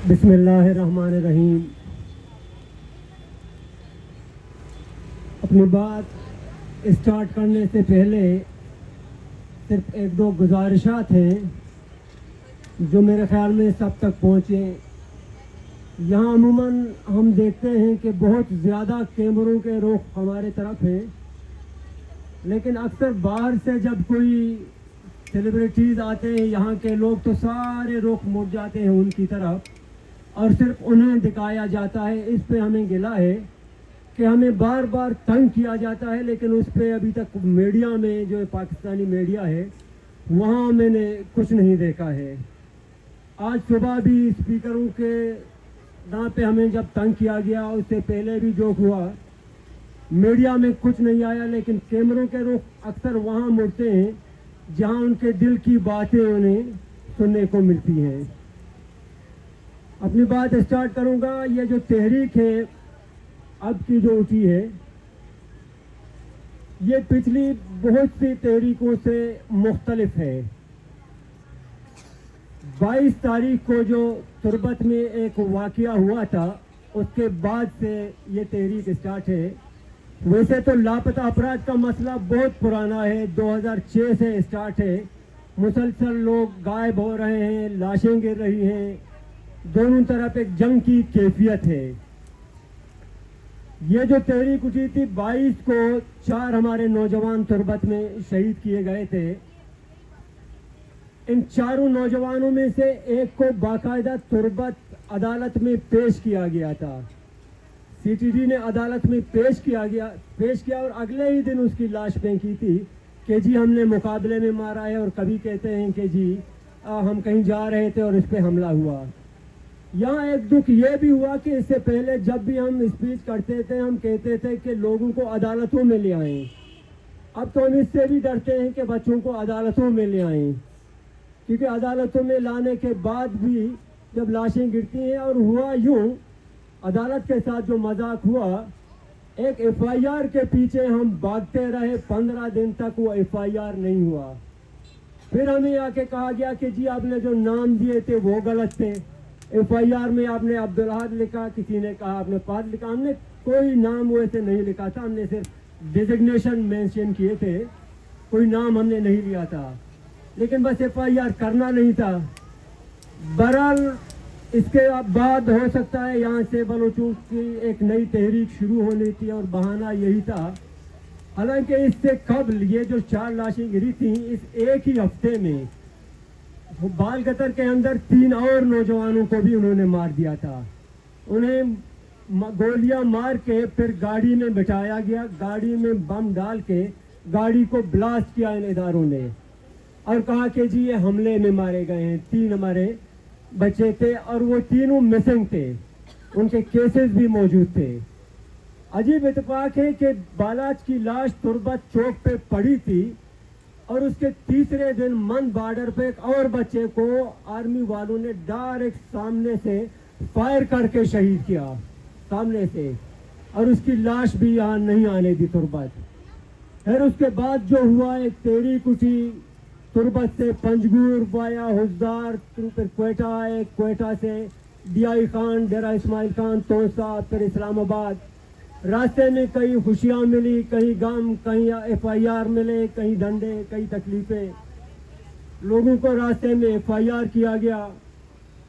بسم اللہ الرحمن الرحیم. اپنی بات اسٹارٹ کرنے سے پہلے صرف ایک دو گزارشات ہیں جو میرے خیال میں سب تک پہنچیں. یہاں عموماً ہم دیکھتے ہیں کہ بہت زیادہ کیمروں کے رخ ہمارے طرف ہیں، لیکن اکثر باہر سے جب کوئی سیلیبریٹیز آتے ہیں یہاں کے لوگ تو سارے رخ مڑ جاتے ہیں ان کی طرف اور صرف انہیں دکھایا جاتا ہے. اس پہ ہمیں گلہ ہے کہ ہمیں بار بار تنگ کیا جاتا ہے، لیکن اس پہ ابھی تک میڈیا میں جو پاکستانی میڈیا ہے وہاں میں نے کچھ نہیں دیکھا ہے. آج صبح بھی اسپیکروں کے نام پہ ہمیں جب تنگ کیا گیا، اس سے پہلے بھی جو ہوا میڈیا میں کچھ نہیں آیا، لیکن کیمروں کے رخ اکثر وہاں مڑتے ہیں جہاں ان کے دل کی باتیں انہیں سننے کو ملتی ہیں. اپنی بات اسٹارٹ کروں گا. یہ جو تحریک ہے اب کی جو اٹھی ہے، یہ پچھلی بہت سی تحریکوں سے مختلف ہے. 22 تاریخ کو جو تربت میں ایک واقعہ ہوا تھا اس کے بعد سے یہ تحریک اسٹارٹ ہے. ویسے تو لاپتہ افراد کا مسئلہ بہت پرانا ہے، 2006 سے اسٹارٹ ہے. مسلسل لوگ غائب ہو رہے ہیں، لاشیں گر رہی ہیں، دونوں طرف ایک جنگ کی کیفیت ہے. یہ جو تحریک اٹھی تھی 22 کو 4 ہمارے نوجوان تربت میں شہید کیے گئے تھے. ان چاروں نوجوانوں میں سے ایک کو باقاعدہ تربت عدالت میں پیش کیا گیا تھا. سی ٹی ڈی نے عدالت میں پیش کیا اور اگلے ہی دن اس کی لاش پھینکی تھی کہ جی ہم نے مقابلے میں مارا ہے، اور کبھی کہتے ہیں کہ جی ہم کہیں جا رہے تھے اور اس پہ حملہ ہوا. یہاں ایک دکھ یہ بھی ہوا کہ اس سے پہلے جب بھی ہم اسپیچ کرتے تھے ہم کہتے تھے کہ لوگوں کو عدالتوں میں لے آئیں. اب تو ہم اس سے بھی ڈرتے ہیں کہ بچوں کو عدالتوں میں لے آئیں، کیونکہ عدالتوں میں لانے کے بعد بھی جب لاشیں گرتی ہیں، اور ہوا یوں عدالت کے ساتھ جو مذاق ہوا، ایک ایف آئی آر کے پیچھے ہم بھاگتے رہے 15 دن تک، وہ ایف آئی آر نہیں ہوا. پھر ہمیں آ کے کہا گیا کہ جی آپ نے جو نام دیے تھے وہ غلط تھے. ایف آئی آر میں آپ نے عبدالحاد لکھا، کسی نے کہا آپ نے پاد لکھا. ہم نے کوئی نام ویسے نہیں لکھا تھا، ہم نے صرف ڈیزگنیشن مینشن کیے تھے، کوئی نام ہم نے نہیں لیا تھا، لیکن بس ایف آئی آر کرنا نہیں تھا. بہرحال اس کے بعد ہو سکتا ہے یہاں سے بلوچوں کی ایک نئی تحریک شروع ہونی تھی، اور بہانہ یہی تھا. حالانکہ اس سے قبل یہ جو 4 لاشیں گری تھیں اس ایک ہی ہفتے میں بال قطر کے اندر 3 اور نوجوانوں کو بھی انہوں نے مار دیا تھا. انہیں گولیاں مار کے پھر گاڑی میں بٹھایا گیا، گاڑی میں بم ڈال کے گاڑی کو بلاسٹ کیا ان اداروں نے، اور کہا کہ جی یہ حملے میں مارے گئے ہیں. 3 ہمارے بچے تھے اور وہ تینوں مسنگ تھے، ان کے کیسز بھی موجود تھے. عجیب اتفاق ہے کہ بالاچ کی لاش تربت چوک پہ پڑی تھی، اور اس کے تیسرے دن من بارڈر پہ ایک اور بچے کو آرمی والوں نے ڈائریکٹ سامنے سے فائر کر کے شہید کیا سامنے سے، اور اس کی لاش بھی یہاں نہیں آنے دی تربت. پھر اس کے بعد جو ہوا، ایک تحریک اٹھی تربت سے پنجگور وایا حزدار، پھر کوئٹہ آئے، کوئٹہ سے ڈی آئی خان، ڈیرہ اسماعیل خان، توسا، پھر اسلام آباد. راستے میں کئی خوشیاں ملی، کہیں غم، کہیں ایف آئی آر ملے، کہیں ڈنڈے، کئی تکلیفیں. لوگوں کو راستے میں ایف آئی آر کیا گیا.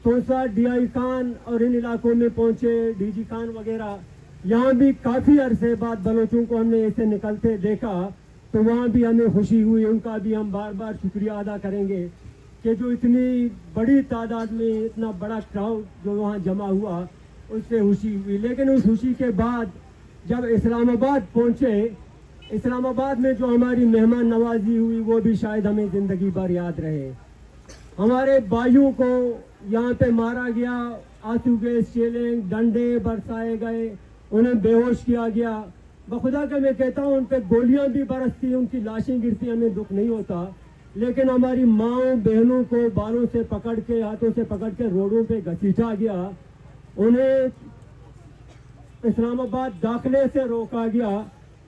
توسا، ڈی آئی خان اور ان علاقوں میں پہنچے، ڈی جی خان وغیرہ. یہاں بھی کافی عرصے بعد بلوچوں کو ہم نے ایسے نکلتے دیکھا تو وہاں بھی ہمیں خوشی ہوئی. ان کا بھی ہم بار بار شکریہ ادا کریں گے کہ جو اتنی بڑی تعداد میں اتنا بڑا کراؤڈ جو وہاں جمع ہوا، اس سے خوشی ہوئی. لیکن اس خوشی کے بعد جب اسلام آباد پہنچے، اسلام آباد میں جو ہماری مہمان نوازی ہوئی وہ بھی شاید ہمیں زندگی بھر یاد رہے. ہمارے بھائیوں کو یہاں پہ مارا گیا، آنسو گیس چیلنج، ڈنڈے برسائے گئے، انہیں بے ہوش کیا گیا. بخدا کہ میں کہتا ہوں ان پہ گولیاں بھی برستی، ان کی لاشیں گرتی، ہمیں دکھ نہیں ہوتا، لیکن ہماری ماں بہنوں کو بالوں سے پکڑ کے، ہاتھوں سے پکڑ کے روڈوں پہ گھسیٹا گیا، انہیں اسلام آباد داخلے سے روکا گیا،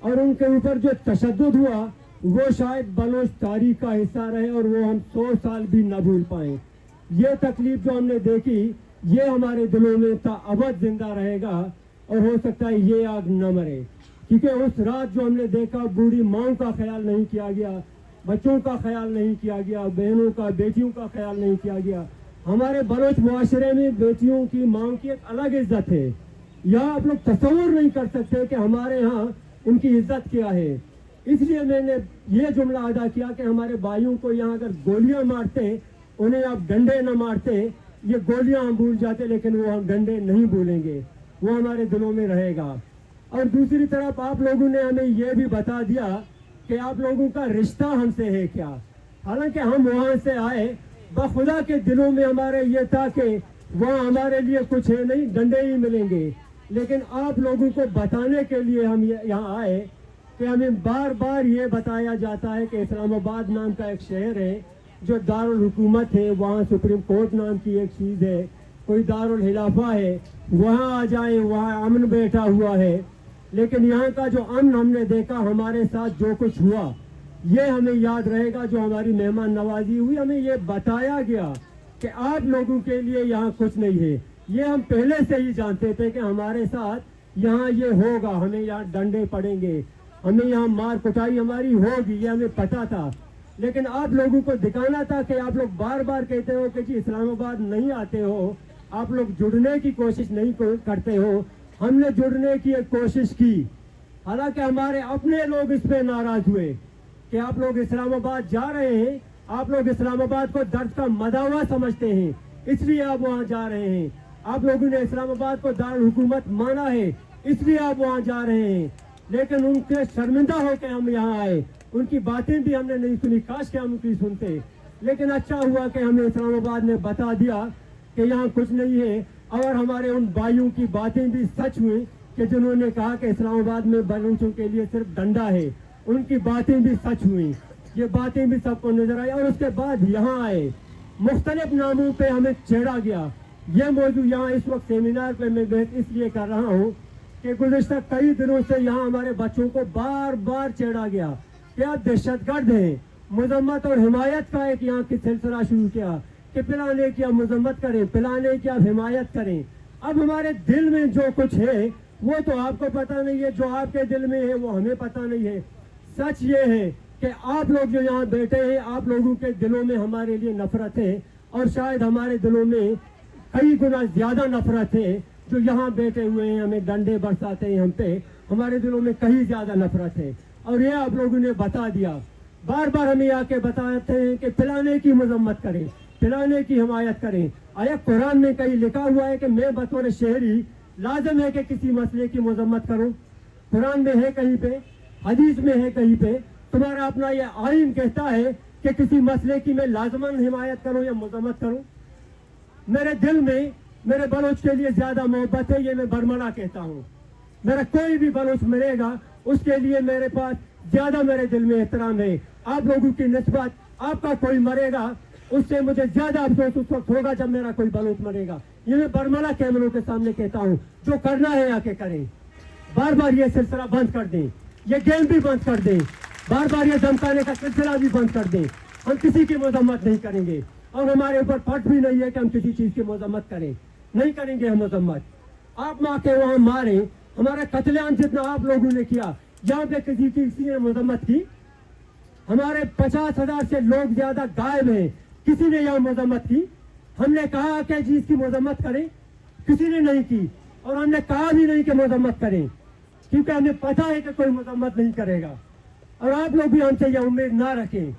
اور ان کے اوپر جو تشدد ہوا وہ شاید بلوچ تاریخ کا حصہ رہے، اور وہ ہم 100 سال بھی نہ بھول پائیں. یہ تکلیف جو ہم نے دیکھی یہ ہمارے دلوں میں تا ابد زندہ رہے گا اور ہو سکتا ہے یہ آگ نہ مرے. کیونکہ اس رات جو ہم نے دیکھا بوڑھی ماؤں کا خیال نہیں کیا گیا, بچوں کا خیال نہیں کیا گیا, بہنوں کا بیٹیوں کا خیال نہیں کیا گیا. ہمارے بلوچ معاشرے میں بیٹیوں کی ماؤں کی ایک الگ عزت ہے. یہاں آپ لوگ تصور نہیں کر سکتے کہ ہمارے ہاں ان کی عزت کیا ہے. اس لیے میں نے یہ جملہ ادا کیا کہ ہمارے بھائیوں کو یہاں اگر گولیاں مارتے انہیں آپ ڈنڈے نہ مارتے, یہ گولیاں ہم بھول جاتے لیکن وہ ہم ڈنڈے نہیں بھولیں گے, وہ ہمارے دلوں میں رہے گا. اور دوسری طرف آپ لوگوں نے ہمیں یہ بھی بتا دیا کہ آپ لوگوں کا رشتہ ہم سے ہے کیا. حالانکہ ہم وہاں سے آئے, بخدا کے دلوں میں ہمارے یہ تھا کہ وہاں ہمارے لیے کچھ ہے نہیں, ڈنڈے ہی ملیں گے. لیکن آپ لوگوں کو بتانے کے لیے ہم یہاں آئے کہ ہمیں بار بار یہ بتایا جاتا ہے کہ اسلام آباد نام کا ایک شہر ہے جو دارالحکومت ہے, وہاں سپریم کورٹ نام کی ایک چیز ہے, کوئی دارالخلافہ ہے, وہاں آ جائیں, وہاں امن بیٹھا ہوا ہے. لیکن یہاں کا جو امن ہم نے دیکھا, ہمارے ساتھ جو کچھ ہوا, یہ ہمیں یاد رہے گا. جو ہماری مہمان نوازی ہوئی, ہمیں یہ بتایا گیا کہ آپ لوگوں کے لیے یہاں کچھ نہیں ہے. یہ ہم پہلے سے ہی جانتے تھے کہ ہمارے ساتھ یہاں یہ ہوگا, ہمیں یہاں ڈنڈے پڑیں گے, ہمیں یہاں مار کٹائی ہماری ہوگی, یہ ہمیں پتا تھا. لیکن آپ لوگوں کو دکھانا تھا کہ آپ لوگ بار بار کہتے ہو کہ جی اسلام آباد نہیں آتے ہو, آپ لوگ جڑنے کی کوشش نہیں کرتے ہو. ہم نے جڑنے کی ایک کوشش کی, حالانکہ ہمارے اپنے لوگ اس پہ ناراض ہوئے کہ آپ لوگ اسلام آباد جا رہے ہیں, آپ لوگ اسلام آباد کو درد کا مداوا سمجھتے ہیں, اس لیے آپ وہاں جا رہے ہیں. آپ لوگوں نے اسلام آباد کو دارالحکومت مانا ہے, اس لیے آپ وہاں جا رہے ہیں. لیکن ان کے شرمندہ ہو کے ہم یہاں آئے, ان کی باتیں بھی ہم نے نہیں سنی, کاش کہ ہم ان کی سنتے. لیکن اچھا ہوا کہ ہمیں اسلام آباد نے بتا دیا کہ یہاں کچھ نہیں ہے. اور ہمارے ان بھائیوں کی باتیں بھی سچ ہوئی کہ جنہوں نے کہا کہ اسلام آباد میں بلوچوں کے لیے صرف ڈنڈا ہے, ان کی باتیں بھی سچ ہوئی. یہ باتیں بھی سب کو نظر آئی. اور اس کے بعد یہاں آئے, مختلف ناموں پہ ہمیں چھیڑا گیا. یہ موضوع یہاں اس وقت سیمینار پہ میں بحث اس لیے کر رہا ہوں کہ گزشتہ کئی دنوں سے یہاں ہمارے بچوں کو بار بار چھیڑا گیا کہ آپ دہشت گرد ہیں. مذمت اور حمایت کا ایک یہاں کی سلسلہ شروع کیا کہ پلانے کی آپ مذمت کریں, پلانے کی آپ حمایت کریں. اب ہمارے دل میں جو کچھ ہے وہ تو آپ کو پتہ نہیں ہے, جو آپ کے دل میں ہے وہ ہمیں پتہ نہیں ہے. سچ یہ ہے کہ آپ لوگ جو یہاں بیٹھے ہیں, آپ لوگوں کے دلوں میں ہمارے لیے نفرت ہے, اور شاید ہمارے دلوں میں کئی گنا زیادہ نفرت ہے. جو یہاں بیٹھے ہوئے ہیں, ہمیں ڈنڈے برساتے ہیں ہم پہ, ہمارے دلوں میں کہیں زیادہ نفرت ہے. اور یہ آپ لوگوں نے بتا دیا, بار بار ہمیں آ کے بتاتے ہیں کہ پلانے کی مذمت کریں, پلانے کی حمایت کریں. آیا قرآن میں کہیں لکھا ہوا ہے کہ میں بطور شہری لازم ہے کہ کسی مسئلے کی مذمت کروں؟ قرآن میں ہے کہیں پہ, حدیث میں ہے کہیں پہ. تمہارا اپنا یہ آئین کہتا ہے کہ کسی مسئلے کی میں لازماً حمایت کروں یا مذمت کروں. میرے دل میں میرے بلوچ کے لیے زیادہ محبت ہے, یہ میں برملا کہتا ہوں. میرا کوئی بھی بلوچ مرے گا اس کے لیے میرے پاس زیادہ میرے دل میں احترام ہے. آپ لوگوں کی نسبت آپ کا کوئی مرے گا اس سے مجھے زیادہ افسوس اس وقت ہوگا جب میرا کوئی بلوچ مرے گا. یہ میں برملا کیمروں کے سامنے کہتا ہوں. جو کرنا ہے آ کے کریں. بار بار یہ سلسلہ بند کر دیں, یہ گیم بھی بند کر دیں, بار بار یہ دھمکانے کا سلسلہ بھی بند کر دیں. ہم کسی کی مذمت نہیں کریں گے, اور ہمارے اوپر فرض بھی نہیں ہے کہ ہم کسی چیز کی مذمت کریں. نہیں کریں گے ہم مذمت. آپ ماں کے وہاں ماریں, ہمارا قتل عام جتنا آپ لوگوں نے کیا, یہاں پہ کسی نے مذمت کی؟ ہمارے 50,000 سے لوگ زیادہ غائب ہیں, کسی نے یہاں مذمت کی؟ ہم نے کہا کہ جی اس کی مذمت کریں, کسی نے نہیں کی. اور ہم نے کہا بھی نہیں کہ مذمت کریں, کیونکہ ہمیں پتہ ہے کہ کوئی مذمت نہیں کرے گا. اور آپ لوگ بھی ہم سے یہ امید نہ رکھیں.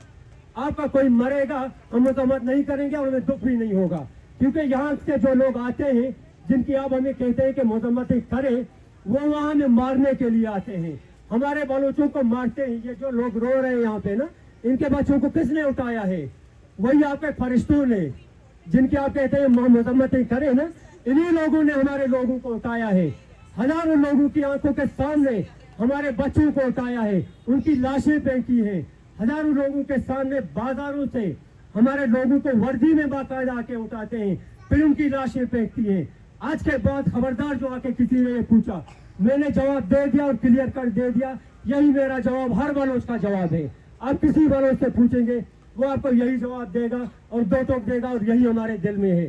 آپ کا کوئی مرے گا ہم مذمت نہیں کریں گے, اور ہمیں دکھ بھی نہیں ہوگا. کیونکہ یہاں سے جو لوگ آتے ہیں جن کی آپ ہمیں کہتے ہیں کہ مذمتیں کریں, وہ وہاں ہمیں مارنے کے لیے آتے ہیں, ہمارے بلوچوں کو مارتے ہیں. یہ جو لوگ رو رہے ہیں یہاں پہ نا, ان کے بچوں کو کس نے اٹھایا ہے؟ وہی آپ کے فرشتوں نے, جن کی آپ کہتے ہیں مذمتیں کریں نا, انہی لوگوں نے ہمارے لوگوں کو اٹھایا ہے. ہزاروں لوگوں کی آنکھوں کے سامنے ہمارے بچوں کو اٹھایا ہے, ان کی لاشیں پھینکی ہیں. ہزاروں لوگوں کے سامنے بازاروں سے ہمارے لوگوں کو وردی میں باقاعدہ آ کے اٹھاتے ہیں, پھر ان کی لاشیں پھینکتی ہیں. آج کے بعد خبردار جو آ کے کسی نے یہ پوچھا, میں نے جواب دے دیا اور کلیئر کر دے دیا. یہی میرا جواب ہر بلوچ کا جواب ہے. آپ کسی بلوچ سے پوچھیں گے وہ آپ کو یہی جواب دے گا اور دو ٹوک دے گا, اور یہی ہمارے دل میں ہے.